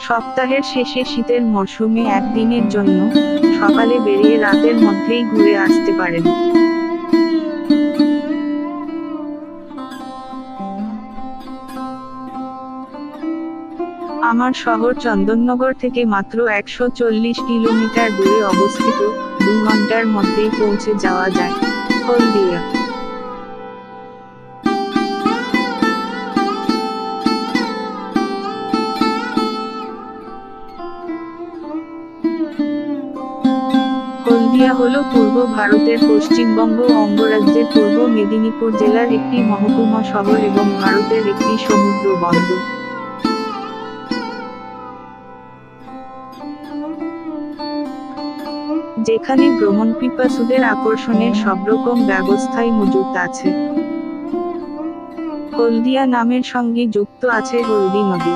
সপ্তাহের শেষে শীতের মরশুমে একদিনের জন্য সকালে বেরিয়ে রাতের মধ্যেই ঘুরে আসতে পারেন। আমার শহর চন্দননগর থেকে মাত্র 140 কিলোমিটার দূরে অবস্থিত, 2 ঘন্টার মধ্যেই পৌঁছে যাওয়া যায়। হলদিয়া। হলদিয়া হল পূর্ব ভারতের পশ্চিমবঙ্গ অঙ্গরাজ্যের পূর্ব মেদিনীপুর জেলার একটি মহকুমা শহর এবং ভারতের একটি সমুদ্র বন্দর। যেখানে ভ্রমণপিপাসুদের আকর্ষণের সবরকম ব্যবস্থাই মজুত আছে। হলদিয়া নামের সঙ্গে যুক্ত আছে হলদি নদী।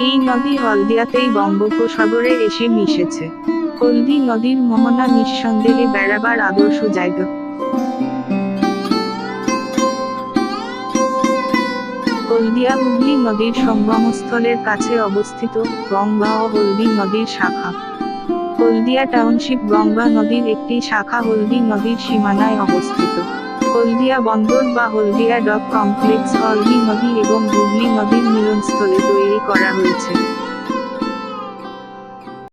এই নদী হলদিয়াতেই বঙ্গোপসাগরে এসে মিশেছে। হলদি নদীর মোহনা নিঃসন্দেহে বেড়াবার আদর্শ জায়গা। হলদিয়া হুগলি নদীর সঙ্গমস্থলের কাছে অবস্থিত, গঙ্গা ও হলদি নদীর শাখা। হলদিয়া টাউনশিপ গঙ্গা নদীর একটি শাখা হলদি নদীর সীমানায় অবস্থিত। হলদিয়া বন্দর বা হলদিয়া ডক কমপ্লেক্স হলদি নদী এবং হুগলি নদীর মিলনস্থলে তৈরি করা হয়েছে।